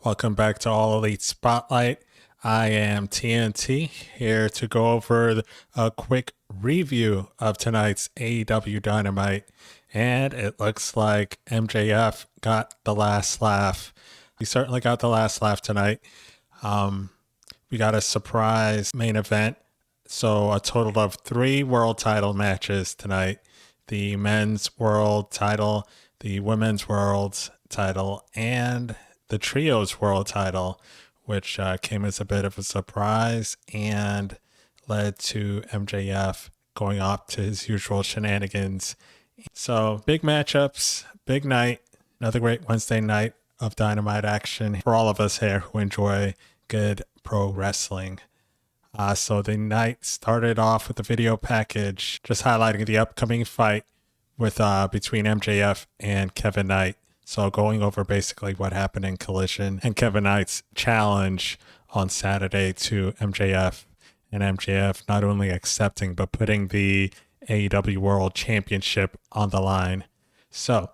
Welcome back to All Elite Spotlight. I am TNT, here to go over a quick review of tonight's AEW Dynamite. And it looks like MJF got the last laugh. He certainly got the last laugh tonight. We got a surprise main event. So a total of 3 world title matches tonight. The men's world title, the women's world title, and the trios world title, which came as a bit of a surprise and led to MJF going off to his usual shenanigans. So big matchups, big night, another great Wednesday night of Dynamite action for all of us here who enjoy good pro wrestling. So the night started off with a video package just highlighting the upcoming fight with between MJF and Kevin Knight. So going over basically what happened in Collision and Kevin Knight's challenge on Saturday to MJF, and MJF not only accepting but putting the AEW World Championship on the line. So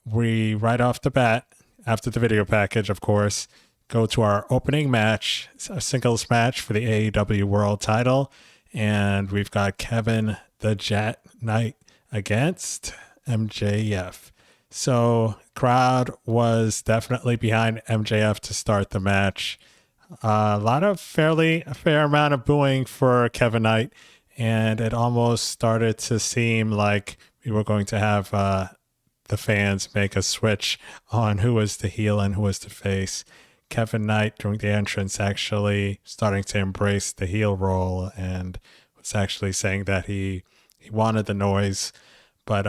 we right off the bat, after the video package, of course, go to our opening match, a singles match for the AEW World Title, and we've got Kevin the Jet Knight against MJF. So crowd was definitely behind MJF to start the match. A fair amount of booing for Kevin Knight, and it almost started to seem like we were going to have the fans make a switch on who was the heel and who was the face. Kevin Knight during the entrance actually starting to embrace the heel role and was actually saying that he wanted the noise, but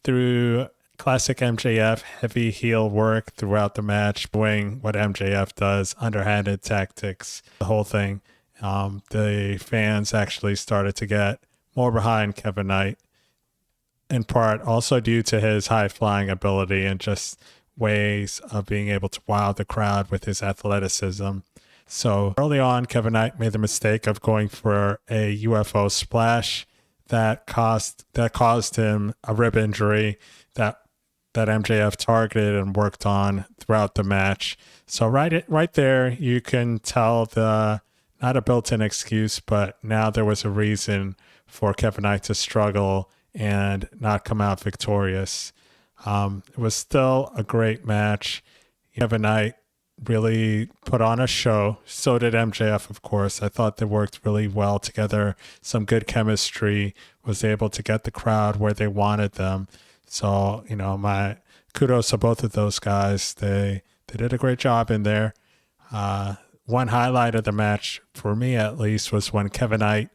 through classic MJF heavy heel work throughout the match, doing what MJF does, underhanded tactics, the whole thing. The fans actually started to get more behind Kevin Knight, in part also due to his high-flying ability and just ways of being able to wow the crowd with his athleticism. So early on, Kevin Knight made the mistake of going for a UFO splash that caused him a rib injury that MJF targeted and worked on throughout the match. So right there, you can tell not a built-in excuse, but now there was a reason for Kevin Knight to struggle and not come out victorious. It was still a great match. Kevin Knight really put on a show. So did MJF, of course. I thought they worked really well together. Some good chemistry, was able to get the crowd where they wanted them. So, my kudos to both of those guys. They did a great job in there. One highlight of the match, for me at least, was when Kevin Knight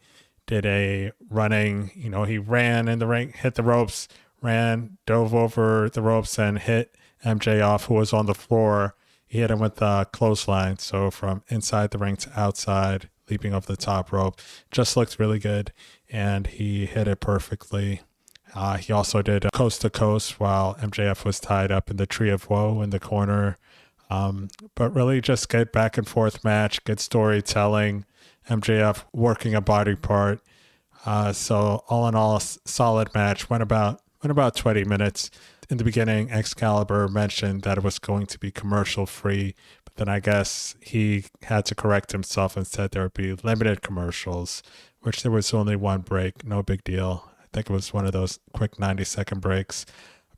did a running, he ran in the ring, hit the ropes, dove over the ropes and hit MJF, who was on the floor. He hit him with a clothesline. So from inside the ring to outside, leaping over the top rope, just looked really good. And he hit it perfectly. He also did a coast to coast while MJF was tied up in the Tree of Woe in the corner. But really just good back and forth match, good storytelling, MJF working a body part. So all in all, solid match. Went about 20 minutes. In the beginning, Excalibur mentioned that it was going to be commercial free, but then I guess he had to correct himself and said there would be limited commercials, which there was only one break. No big deal. I think it was one of those quick 90-second breaks,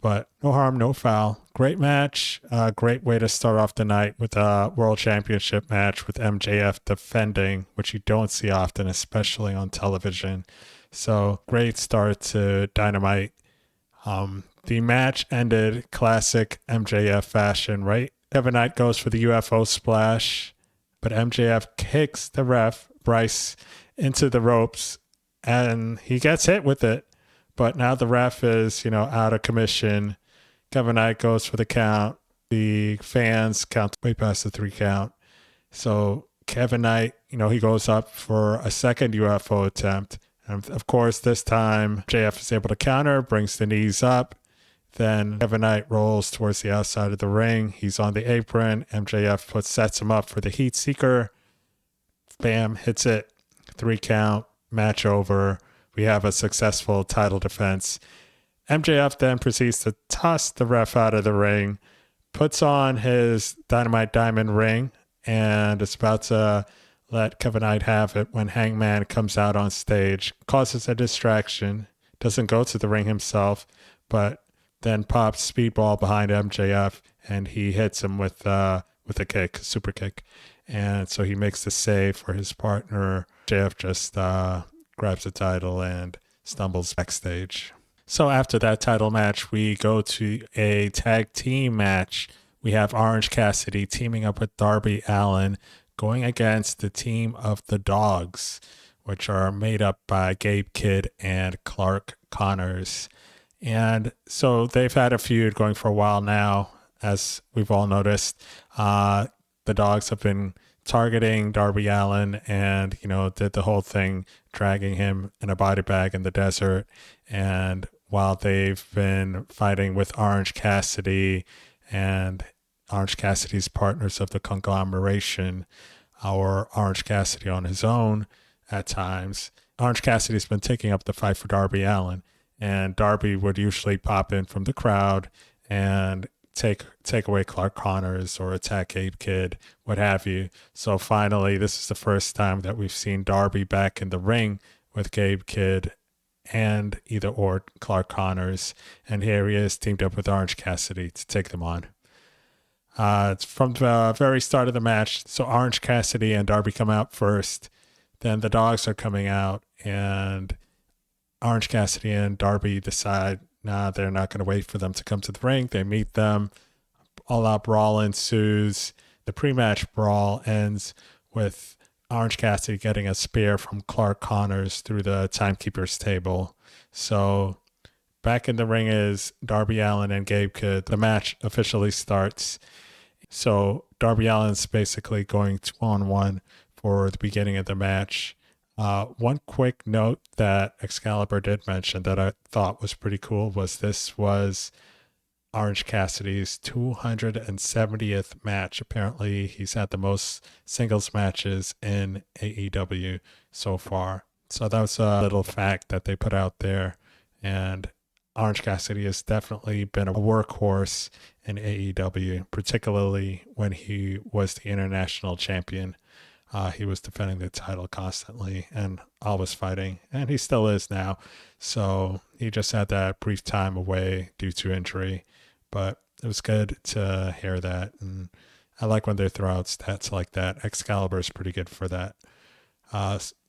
but no harm, no foul. Great match. Great way to start off the night with a World Championship match with MJF defending, which you don't see often, especially on television. So great start to Dynamite. The match ended classic MJF fashion, right? Kevin Knight goes for the UFO splash, but MJF kicks the ref, Bryce, into the ropes, and he gets hit with it. But now the ref is, out of commission. Kevin Knight goes for the count. The fans count way past the 3 count. So Kevin Knight, he goes up for a second UFO attempt. And of course, this time, JF is able to counter, brings the knees up. Then Kevin Knight rolls towards the outside of the ring. He's on the apron. MJF sets him up for the heat seeker. Bam, hits it. 3 count, match over. We have a successful title defense. MJF then proceeds to toss the ref out of the ring, puts on his Dynamite Diamond ring and is about to let Kevin Knight have it when Hangman comes out on stage, causes a distraction, doesn't go to the ring himself, but then pops Speedball behind MJF, and he hits him with a kick, super kick. And so he makes the save for his partner. MJF just grabs the title and stumbles backstage. So after that title match, we go to a tag team match. We have Orange Cassidy teaming up with Darby Allin, going against the team of the Dogs, which are made up by Gabe Kidd and Clark Connors. And so they've had a feud going for a while now, as we've all noticed. The Dogs have been targeting Darby Allin and, did the whole thing, dragging him in a body bag in the desert. And while they've been fighting with Orange Cassidy and Orange Cassidy's partners of the conglomeration, or Orange Cassidy on his own at times, Orange Cassidy's been taking up the fight for Darby Allin, and Darby would usually pop in from the crowd and take away Clark Connors or attack Gabe Kidd, what have you. So finally, this is the first time that we've seen Darby back in the ring with Gabe Kidd and either or Clark Connors, and here he is teamed up with Orange Cassidy to take them on. It's from the very start of the match. So Orange Cassidy and Darby come out first. Then the Dogs are coming out, and Orange Cassidy and Darby decide, they're not going to wait for them to come to the ring. They meet them. All-out brawl ensues. The pre-match brawl ends with Orange Cassidy getting a spear from Clark Connors through the timekeeper's table. So back in the ring is Darby Allin and Gabe Kidd. The match officially starts. So Darby Allin's basically going 2-on-1 for the beginning of the match. One quick note that Excalibur did mention that I thought was pretty cool was this was Orange Cassidy's 270th match. Apparently, he's had the most singles matches in AEW so far. So that was a little fact that they put out there. And Orange Cassidy has definitely been a workhorse in AEW, particularly when he was the international champion. He was defending the title constantly and always fighting, and he still is now. So he just had that brief time away due to injury, but it was good to hear that. And I like when they throw out stats like that. Excalibur is pretty good for that.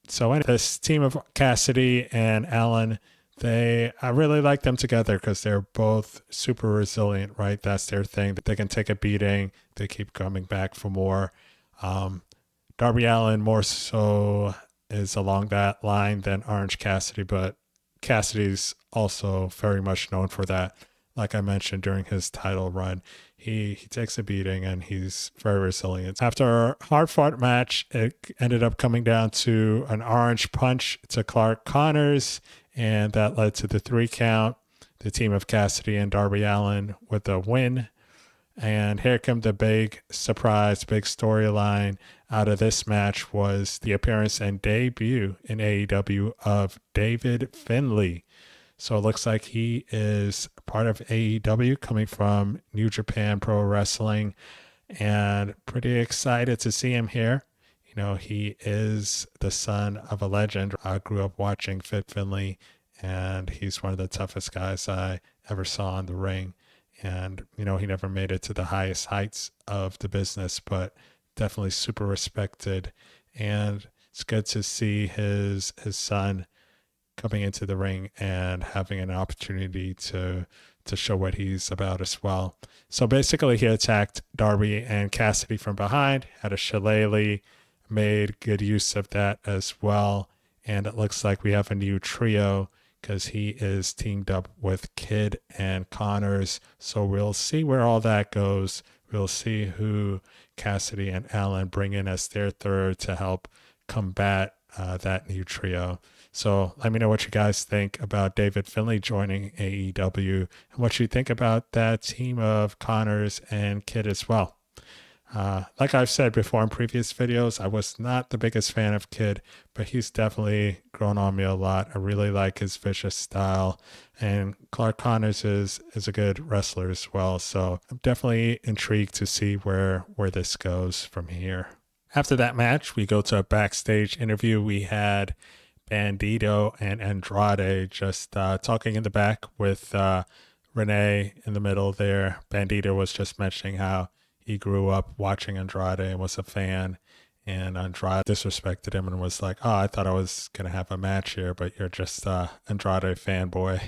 So this team of Cassidy and Allin, I really like them together because they're both super resilient, right? That's their thing. They can take a beating. They keep coming back for more. Darby Allin more so is along that line than Orange Cassidy, but Cassidy's also very much known for that. Like I mentioned during his title run, he takes a beating and he's very resilient. After a hard-fought match, it ended up coming down to an orange punch to Clark Connors, and that led to the 3 count. The team of Cassidy and Darby Allin with a win. And here come the big surprise, big storyline out of this match was the appearance and debut in AEW of David Finlay. So it looks like he is part of AEW coming from New Japan Pro Wrestling, and pretty excited to see him here. He is the son of a legend. I grew up watching Fit Finlay, and he's one of the toughest guys I ever saw in the ring. And, he never made it to the highest heights of the business, but definitely super respected. And it's good to see his son coming into the ring and having an opportunity to show what he's about as well. So basically he attacked Darby and Cassidy from behind, had a shillelagh, made good use of that as well. And it looks like we have a new trio because he is teamed up with Kidd and Connors. So we'll see where all that goes. We'll see who Cassidy and Allin bring in as their third to help combat that new trio. So let me know what you guys think about David Finlay joining AEW and what you think about that team of Connors and Kidd as well. Like I've said before in previous videos, I was not the biggest fan of Kid, but he's definitely grown on me a lot. I really like his vicious style, and Clark Connors is a good wrestler as well. So I'm definitely intrigued to see where this goes from here. After that match, we go to a backstage interview. We had Bandito and Andrade just talking in the back with Renee in the middle there. Bandito was just mentioning how he grew up watching Andrade and was a fan. And Andrade disrespected him and was like, "Oh, I thought I was going to have a match here, but you're just Andrade fanboy."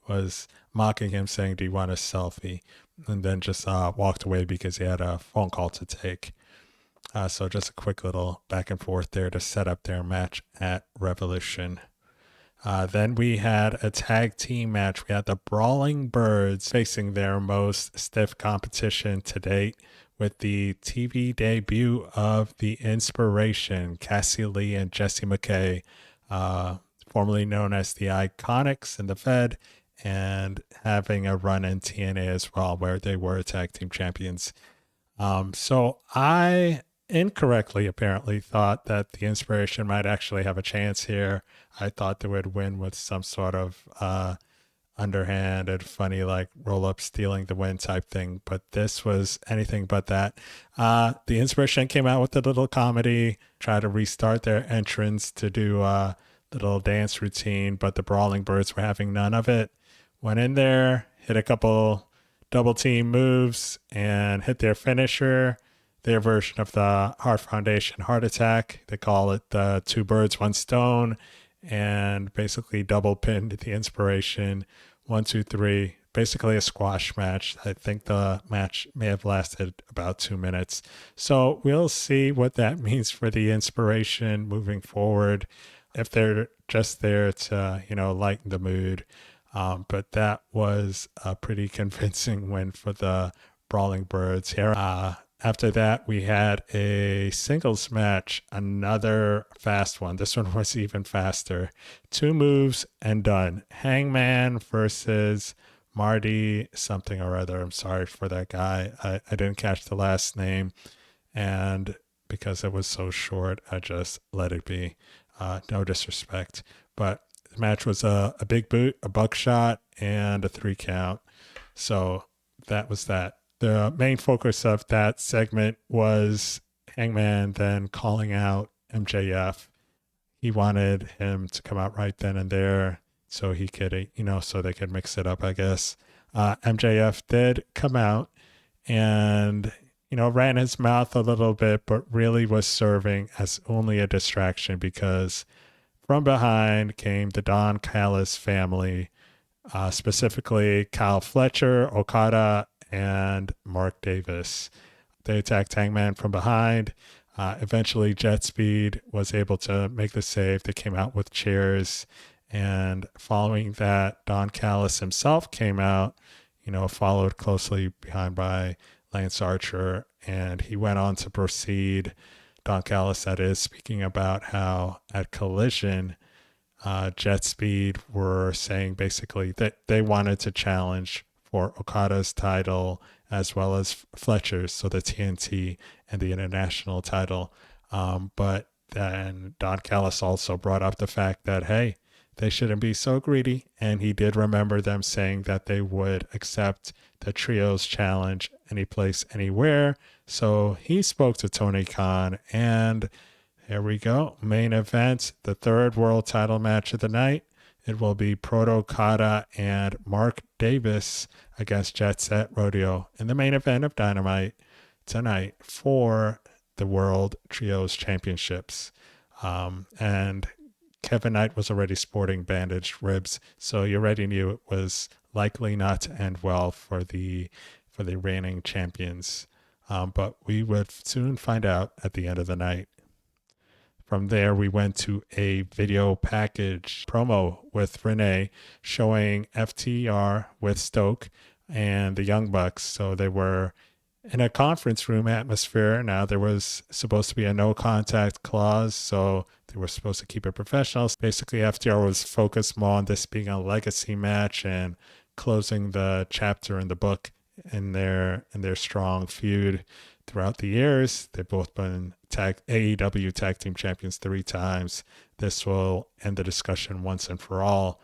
Was mocking him, saying, "Do you want a selfie?" And then just walked away because he had a phone call to take. So just a quick little back and forth there to set up their match at Revolution. Then we had a tag team match. We had the Brawling Birds facing their most stiff competition to date with the TV debut of The Inspiration, Cassie Lee and Jessie McKay, formerly known as the Iconics in the Fed, and having a run in TNA as well, where they were tag team champions. So I incorrectly apparently thought that the Inspiration might actually have a chance here. I thought they would win with some sort of underhanded, funny, like roll up, stealing the win type thing. But this was anything but that. The Inspiration came out with a little comedy, tried to restart their entrance to do a little dance routine, but the Brawling Birds were having none of it. Went in there, hit a couple double team moves, and hit their finisher, their version of the Heart Foundation Heart Attack. They call it the two birds, one stone, and basically double pinned the Inspiration. 1, 2, 3. Basically a squash match. I think the match may have lasted about 2 minutes. So we'll see what that means for the Inspiration moving forward. If they're just there to, lighten the mood. But that was a pretty convincing win for the Brawling Birds here. After that, we had a singles match, another fast one. This one was even faster. 2 moves and done. Hangman versus Marty something or other. I'm sorry for that guy. I didn't catch the last name. And because it was so short, I just let it be. No disrespect. But the match was a big boot, a buckshot, and a 3 count. So that was that. The main focus of that segment was Hangman then calling out MJF. He wanted him to come out right then and there so he could, so they could mix it up, I guess. MJF did come out and, ran his mouth a little bit, but really was serving as only a distraction because from behind came the Don Callis family, specifically Kyle Fletcher, Okada, and Mark Davis. They attacked Hangman from behind. Eventually, Jet Speed was able to make the save. They came out with chairs. And following that, Don Callis himself came out, followed closely behind by Lance Archer. And he went on to proceed, Don Callis, that is, speaking about how at Collision, Jet Speed were saying basically that they wanted to challenge for Okada's title as well as Fletcher's, so the TNT and the international title. But then Don Callis also brought up the fact that, hey, they shouldn't be so greedy. And he did remember them saying that they would accept the trios challenge any place, anywhere. So he spoke to Tony Khan, and here we go. Main event, the 3rd world title match of the night. It will be Proto Okada and Mark Davis against Jet Set Rodeo in the main event of Dynamite tonight for the World Trios Championships. And Kevin Knight was already sporting bandaged ribs, so you already knew it was likely not to end well for the reigning champions. But we would soon find out at the end of the night. From there, we went to a video package promo with Renee showing FTR with Stoke and the Young Bucks. So they were in a conference room atmosphere. Now, there was supposed to be a no contact clause, so they were supposed to keep it professional. Basically, FTR was focused more on this being a legacy match and closing the chapter in the book in their strong feud. throughout the years. They've both been AEW Tag Team Champions 3 times. This will end the discussion once and for all.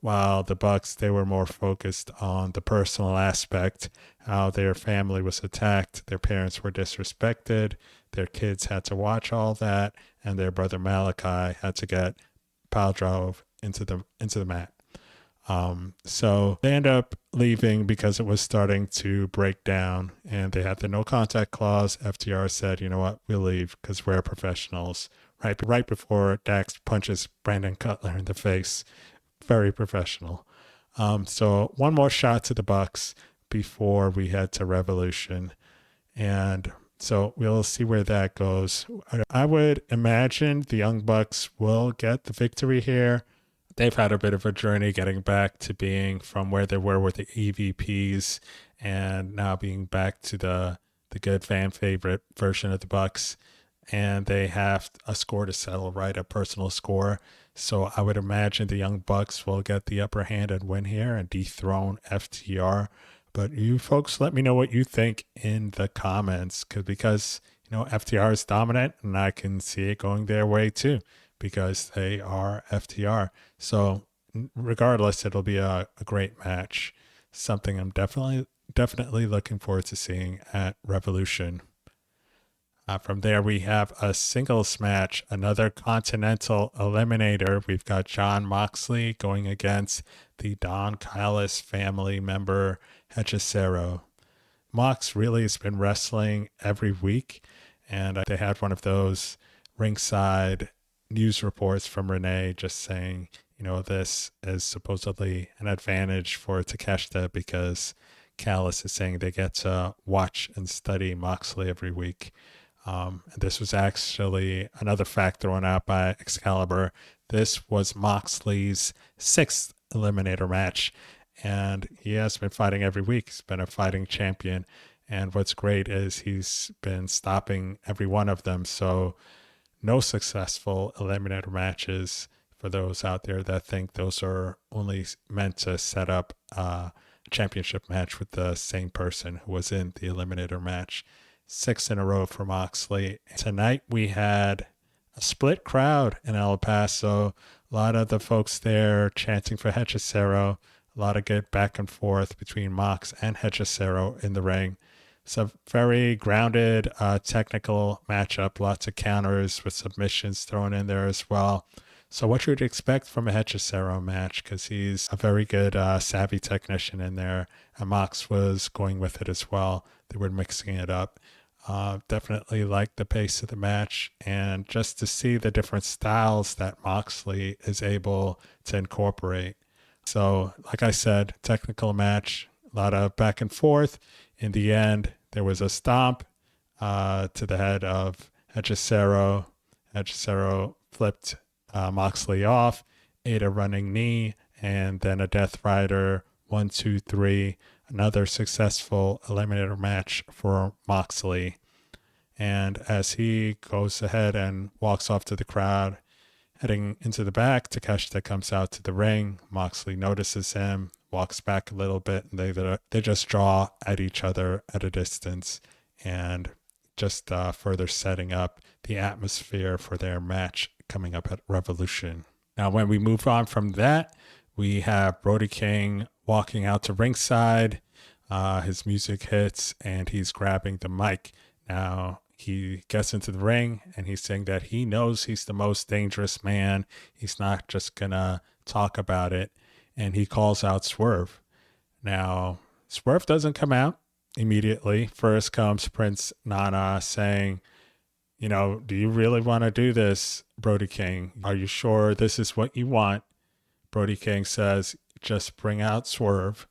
While the Bucks, they were more focused on the personal aspect, how their family was attacked, their parents were disrespected, their kids had to watch all that, and their brother Malachi had to get pile drove into the mat. So they end up leaving because it was starting to break down, and they had the no contact clause. FTR said, you know what, we'll leave because we're professionals. Right before Dax punches Brandon Cutler in the face. Very professional. So one more shot to the Bucks before we head to Revolution. And so we'll see where that goes. I would imagine the Young Bucks will get the victory here. They've had a bit of a journey getting back to being from where they were with the EVPs and now being back to the good fan favorite version of the Bucks. And they have a score to settle, right? A personal score. So I would imagine the Young Bucks will get the upper hand and win here and dethrone FTR. But you folks, let me know what you think in the comments, because FTR is dominant, and I can see it going their way too, because they are FTR. So regardless, it'll be a great match. Something I'm definitely looking forward to seeing at Revolution. From there, we have a singles match, another Continental Eliminator. We've got Jon Moxley going against the Don Callis family member, Hechicero. Mox really has been wrestling every week, and they had one of those ringside news reports from Renee just saying, this is supposedly an advantage for Takeshita because Callis is saying they get to watch and study Moxley every week. This was actually another fact thrown out by Excalibur. This was Moxley's 6th Eliminator match, and he has been fighting every week. He's been a fighting champion, and what's great is he's been stopping every one of them. So no successful Eliminator matches for those out there that think those are only meant to set up a championship match with the same person who was in the Eliminator match. 6 in a row for Moxley. Tonight we had a split crowd in El Paso. A lot of the folks there chanting for Hechicero. A lot of good back and forth between Mox and Hechicero in the ring. It's a very grounded technical matchup. Lots of counters with submissions thrown in there as well. So what you would expect from a Hechicero match, because he's a very good savvy technician in there. And Mox was going with it as well. They were mixing it up. Definitely like the pace of the match, and just to see the different styles that Moxley is able to incorporate. So like I said, technical match, a lot of back and forth. In the end, there was a stomp to the head of Hechicero. Hechicero flipped Moxley off, ate a running knee, and then a Death Rider 1, 2, 3. Another successful Eliminator match for Moxley. And as he goes ahead and walks off to the crowd, heading into the back, Takeshita comes out to the ring. Moxley notices him, walks back a little bit, and they just draw at each other at a distance, and just further setting up the atmosphere for their match coming up at Revolution. Now, when we move on from that, we have Brody King walking out to ringside. His music hits and he's grabbing the mic. Now he gets into the ring and he's saying that he knows he's the most dangerous man. He's not just gonna talk about it. And he calls out Swerve. Now Swerve doesn't come out immediately. First comes Prince Nana saying, do you really want to do this, Brody King? Are you sure this is what you want? Brody King says, just bring out Swerve.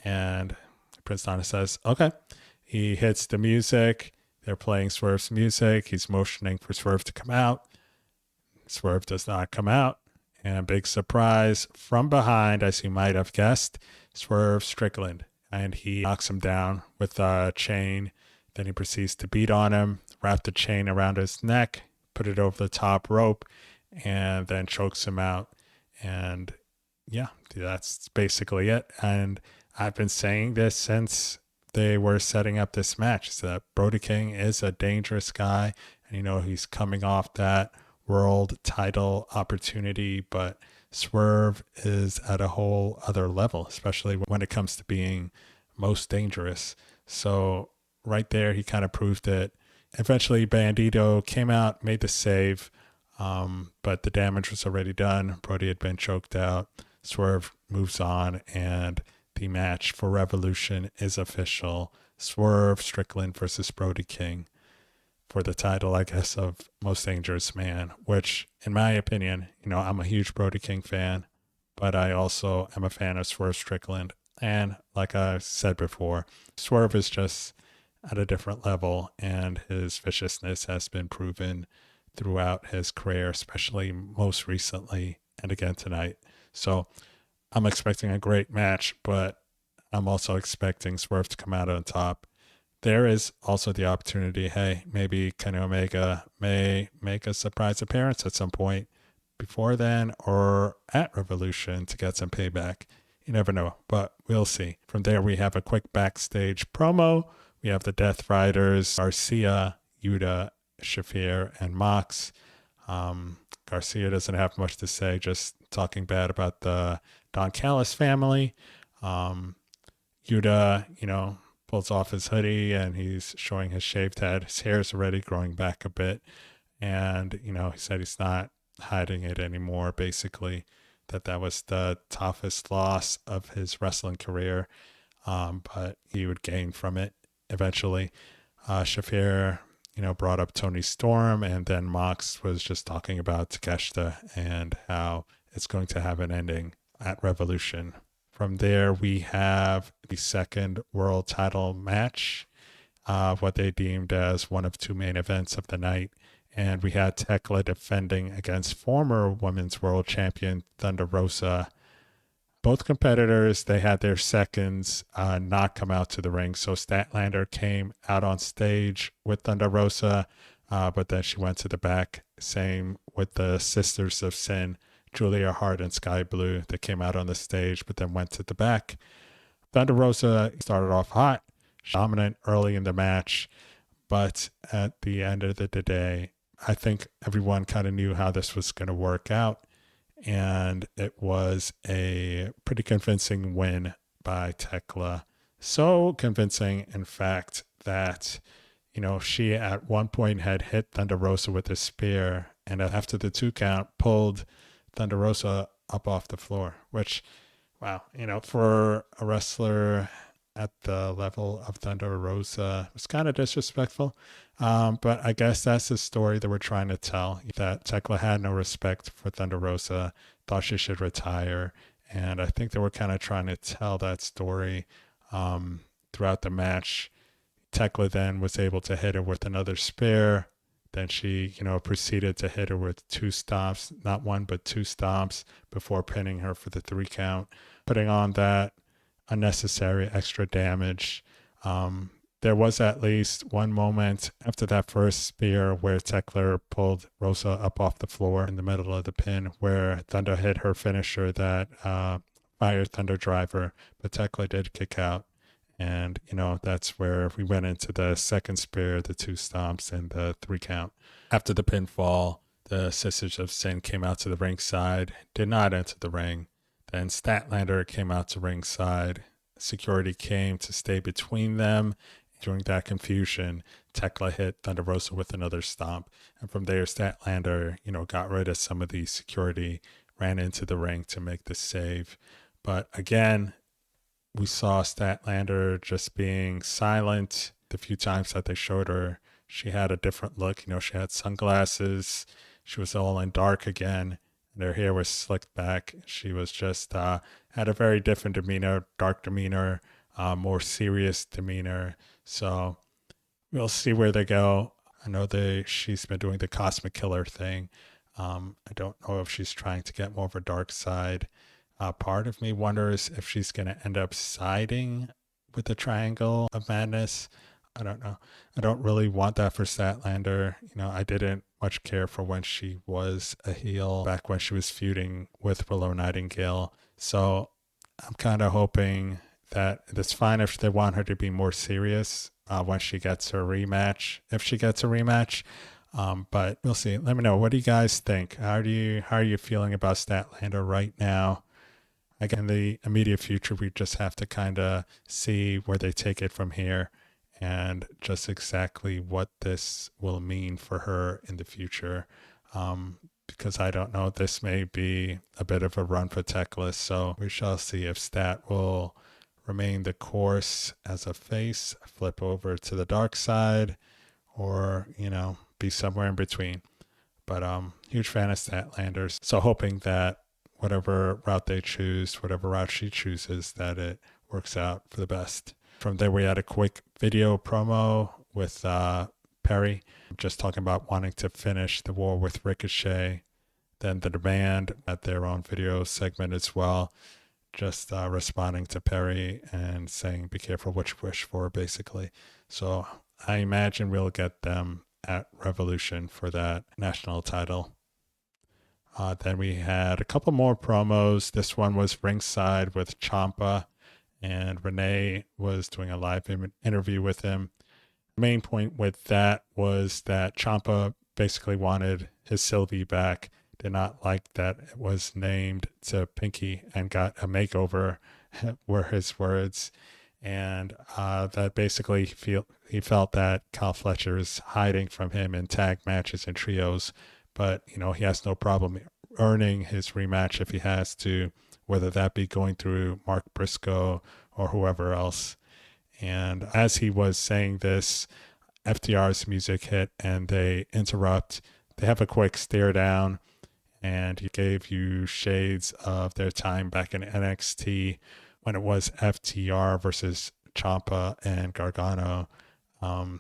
And Prince Nana says, okay. He hits the music. They're playing Swerve's music. He's motioning for Swerve to come out. Swerve does not come out. And big surprise from behind, as you might have guessed, Swerve Strickland. And he knocks him down with a chain. Then he proceeds to beat on him, wrap the chain around his neck, put it over the top rope, and then chokes him out. And yeah, that's basically it. And I've been saying this since they were setting up this match. So that Brody King is a dangerous guy, and he's coming off that world title opportunity, but Swerve is at a whole other level, especially when it comes to being most dangerous. So right there, he kind of proved it. Eventually, Bandito came out, made the save, but the damage was already done. Brody had been choked out. Swerve moves on, and the match for Revolution is official. Swerve Strickland versus Brody King for the title, I guess, of Most Dangerous Man, which, in my opinion, I'm a huge Brody King fan, but I also am a fan of Swerve Strickland. And like I said before, Swerve is just at a different level, and his viciousness has been proven throughout his career, especially most recently and again tonight. So I'm expecting a great match, but I'm also expecting Swerve to come out on top. There is also the opportunity, hey, maybe Kenny Omega may make a surprise appearance at some point before then or at Revolution to get some payback. You never know, but we'll see. From there, we have a quick backstage promo. We have the Death Riders, Garcia, Yuta, Shafir, and Mox. Garcia doesn't have much to say, just talking bad about the Don Callis family. Yuta, pulls off his hoodie and he's showing his shaved head. His hair is already growing back a bit. And, he said he's not hiding it anymore, basically, that was the toughest loss of his wrestling career. But he would gain from it eventually. Shafir, brought up Tony Storm, and then Mox was just talking about Takeshita and how it's going to have an ending at Revolution. From there, we have the second world title match, what they deemed as one of two main events of the night. And we had Thekla defending against former women's world champion Thunder Rosa. Both competitors, they had their seconds not come out to the ring. So Statlander came out on stage with Thunder Rosa, but then she went to the back. Same with the Sisters of Sin, Julia Hart and Sky Blue, that came out on the stage, but then went to the back. Thunder Rosa started off hot, dominant early in the match, but at the end of the day, I think everyone kind of knew how this was going to work out, and it was a pretty convincing win by Thekla. So convincing, in fact, that she at one point had hit Thunder Rosa with a spear, and after the 2 count, pulled Thunder Rosa up off the floor, which, wow, for a wrestler at the level of Thunder Rosa, was kind of disrespectful. But I guess that's the story that we're trying to tell, that Thekla had no respect for Thunder Rosa, thought she should retire. And I think they were kind of trying to tell that story throughout the match. Thekla then was able to hit her with another spear. Then she, proceeded to hit her with 2 stomps, not 1, but 2 stomps before pinning her for the 3 count, putting on that unnecessary extra damage. There was at least one moment after that first spear where Thekla pulled Rosa up off the floor in the middle of the pin, where Thunder hit her finisher, that Fire Thunder Driver, but Thekla did kick out. And, that's where we went into the second spear, the 2 stomps, and the 3 count. After the pinfall, the Sisters of Sin came out to the ringside, did not enter the ring. Then Statlander came out to ringside. Security came to stay between them. During that confusion, Thekla hit Thunder Rosa with another stomp. And from there, Statlander, got rid of some of the security, ran into the ring to make the save. But again, we saw Statlander just being silent. The few times that they showed her, she had a different look. She had sunglasses. She was all in dark again. And her hair was slicked back. She was just had a very different demeanor, dark demeanor, more serious demeanor. So we'll see where they go. I know she's been doing the Cosmic Killer thing. I don't know if she's trying to get more of a dark side. Part of me wonders if she's going to end up siding with the Triangle of Madness. I don't know. I don't really want that for Statlander. I didn't much care for when she was a heel back when she was feuding with Willow Nightingale. So I'm kind of hoping that it's fine if they want her to be more serious when she gets her rematch, if she gets a rematch. But we'll see. Let me know. What do you guys think? How are you feeling about Statlander right now? Again, in the immediate future, we just have to kind of see where they take it from here and just exactly what this will mean for her in the future. Because I don't know, this may be a bit of a run for Thekla, so we shall see if Stat will remain the course as a face, flip over to the dark side, or, be somewhere in between. But huge fan of Statlanders, so hoping that whatever route they choose, whatever route she chooses, that it works out for the best. From there, we had a quick video promo with Perry, just talking about wanting to finish the war with Ricochet. Then the Demand at their own video segment as well, just responding to Perry and saying, be careful what you wish for, basically. So I imagine we'll get them at Revolution for that national title. Then we had a couple more promos. This one was ringside with Ciampa, and Renee was doing a live interview with him. The main point with that was that Ciampa basically wanted his Sylvie back, did not like that it was named to Pinky and got a makeover, were his words. And that basically he felt that Kyle Fletcher is hiding from him in tag matches and trios, but he has no problem earning his rematch if he has to, whether that be going through Mark Briscoe or whoever else. And as he was saying this, FTR's music hit and they interrupt. They have a quick stare down, and he gave you shades of their time back in NXT when it was FTR versus Ciampa and Gargano.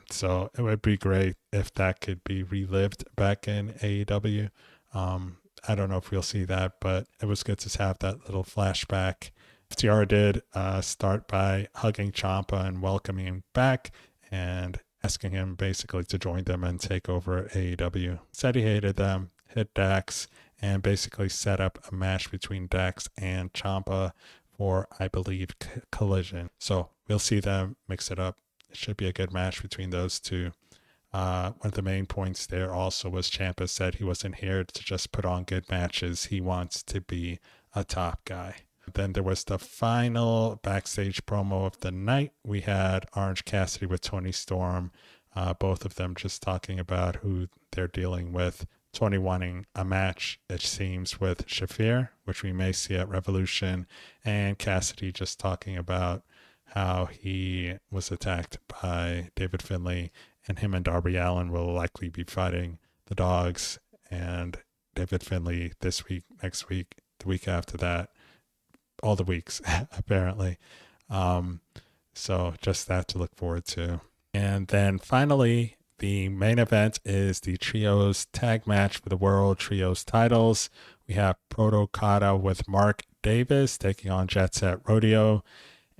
So it would be great if that could be relived back in AEW. I don't know if we'll see that, but it was good to have that little flashback. FTR did start by hugging Ciampa and welcoming him back and asking him basically to join them and take over AEW. Said he hated them, hit Dax, and basically set up a match between Dax and Ciampa for, I believe, Collision. So we'll see them mix it up. It should be a good match between those two. One of the main points there also was Ciampa said he wasn't here to just put on good matches. He wants to be a top guy. Then there was the final backstage promo of the night. We had Orange Cassidy with Tony Storm, both of them just talking about who they're dealing with. Tony wanting a match, it seems, with Shafir, which we may see at Revolution, and Cassidy just talking about how he was attacked by David Finlay, and him and Darby Allin will likely be fighting the Dogs and David Finlay this week, next week, the week after that, all the weeks, apparently. So just that to look forward to. And then finally, the main event is the Trios tag match for the World Trios titles. We have Proto Kata with Mark Davis taking on Jet Set Rodeo.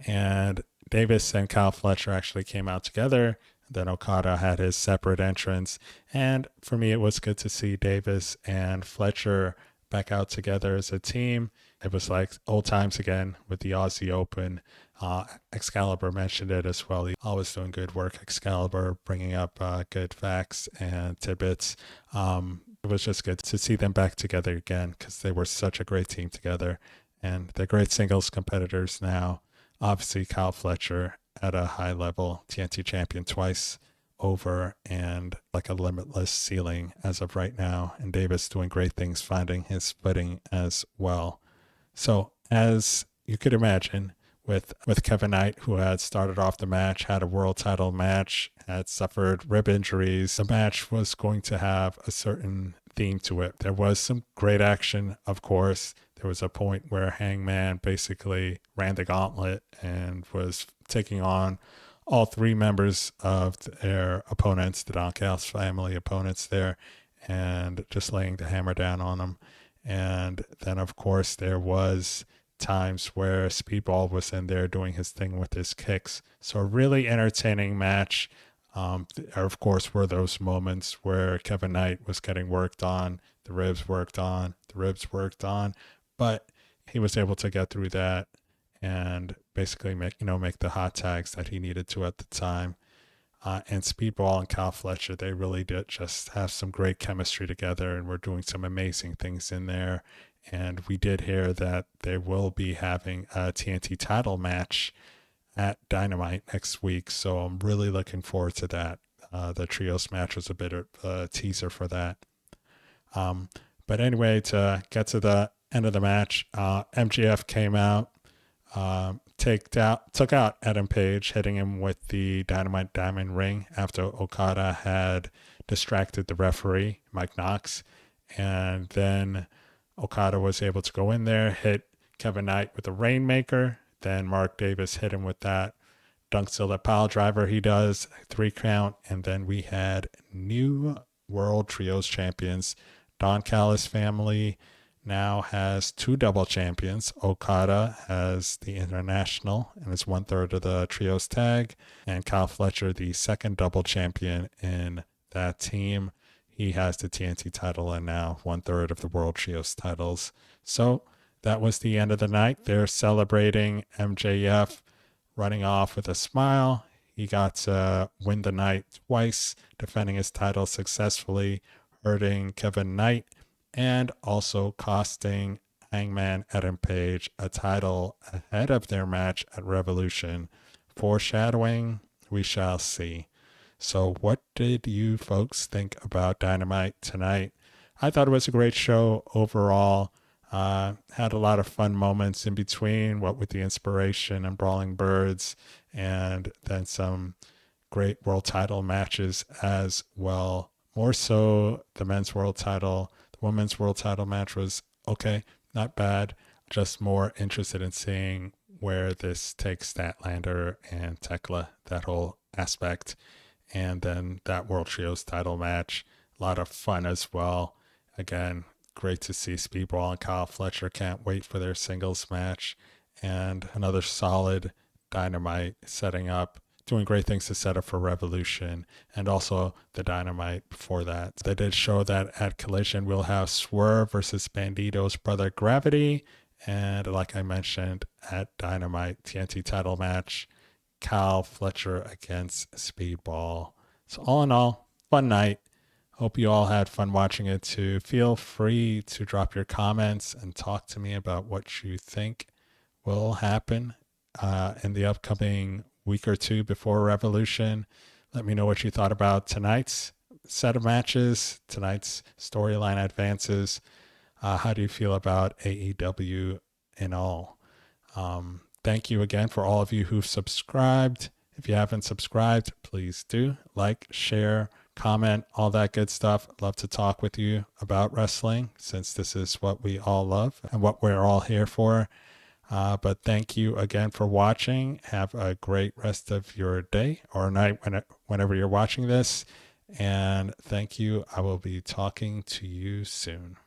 And Davis and Kyle Fletcher actually came out together. Then Okada had his separate entrance. And for me, it was good to see Davis and Fletcher back out together as a team. It was like old times again with the Aussie Open. Excalibur mentioned it as well. He always doing good work. Excalibur bringing up good facts and tidbits. It was just good to see them back together again because they were such a great team together. And they're great singles competitors now. Obviously, Kyle Fletcher at a high level, TNT champion twice over and like a limitless ceiling as of right now. And Davis doing great things, finding his footing as well. So as you could imagine, with Kevin Knight, who had started off the match, had a world title match, had suffered rib injuries, the match was going to have a certain theme to it. There was some great action, of course. There was a point where Hangman basically ran the gauntlet and was taking on all three members of their opponents, the Donhouse family opponents there, and just laying the hammer down on them. And then, of course, there was times where Speedball was in there doing his thing with his kicks. So a really entertaining match. Of course, were those moments where Kevin Knight was getting worked on, the ribs worked on, but he was able to get through that and basically make the hot tags that he needed to at the time. And Speedball and Kyle Fletcher, they really did just have some great chemistry together, and we're doing some amazing things in there. And we did hear that they will be having a TNT title match at Dynamite next week, so I'm really looking forward to that. The trios match was a bit of a teaser for that. But anyway, to get to the end of the match, MJF came out, took out Adam Page, hitting him with the Dynamite Diamond Ring after Okada had distracted the referee, Mike Knox. And then Okada was able to go in there, hit Kevin Knight with a Rainmaker. Then Mark Davis hit him with that Dunkzilla pile driver he does, 3 count. And then we had new World Trios champions. Don Callis family now has 2 double champions. Okada has the International and is 1/3 of the Trios tag. And Kyle Fletcher, the second double champion in that team. He has the TNT title and now 1/3 of the World Trios titles. So that was the end of the night. They're celebrating MJF running off with a smile. He got to win the night twice, defending his title successfully, hurting Kevin Knight, and also costing Hangman Adam Page a title ahead of their match at Revolution. Foreshadowing, we shall see. So what did you folks think about Dynamite tonight? I thought it was a great show overall. Had a lot of fun moments in between, what with the Inspiration and Brawling Birds, and then some great world title matches as well. More so the men's world title. The women's world title match was okay, not bad. Just more interested in seeing where this takes Statlander and Thekla, that whole aspect. And then that World Trios title match, a lot of fun as well. Again, great to see Speedball and Kyle Fletcher. Can't wait for their singles match. And another solid Dynamite setting up, doing great things to set up for Revolution, and also the Dynamite before that. They did show that at Collision we'll have Swerve versus Bandito's brother Gravity. And like I mentioned, at Dynamite TNT title match, Kyle Fletcher against Speedball. So all in all, fun night. Hope you all had fun watching it too. Feel free to drop your comments and talk to me about what you think will happen in the upcoming week or two before Revolution. Let me know what you thought about tonight's set of matches, tonight's storyline advances. How do you feel about AEW in all? Thank you again for all of you who've subscribed. If you haven't subscribed, please do like, share, comment, all that good stuff. I'd love to talk with you about wrestling, since this is what we all love and what we're all here for. But thank you again for watching. Have a great rest of your day or night whenever you're watching this. And thank you. I will be talking to you soon.